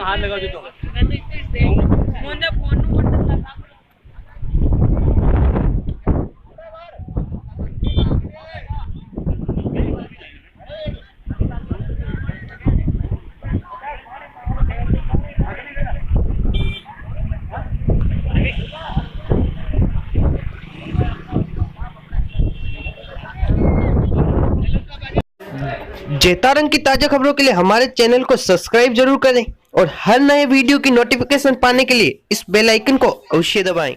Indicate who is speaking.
Speaker 1: हाथ लगा दो
Speaker 2: जेतारंग की ताजा खबरों के लिए हमारे चैनल को सब्सक्राइब जरूर करें और हर नए वीडियो की नोटिफिकेशन पाने के लिए इस बेल आइकन को अवश्य दबाएं।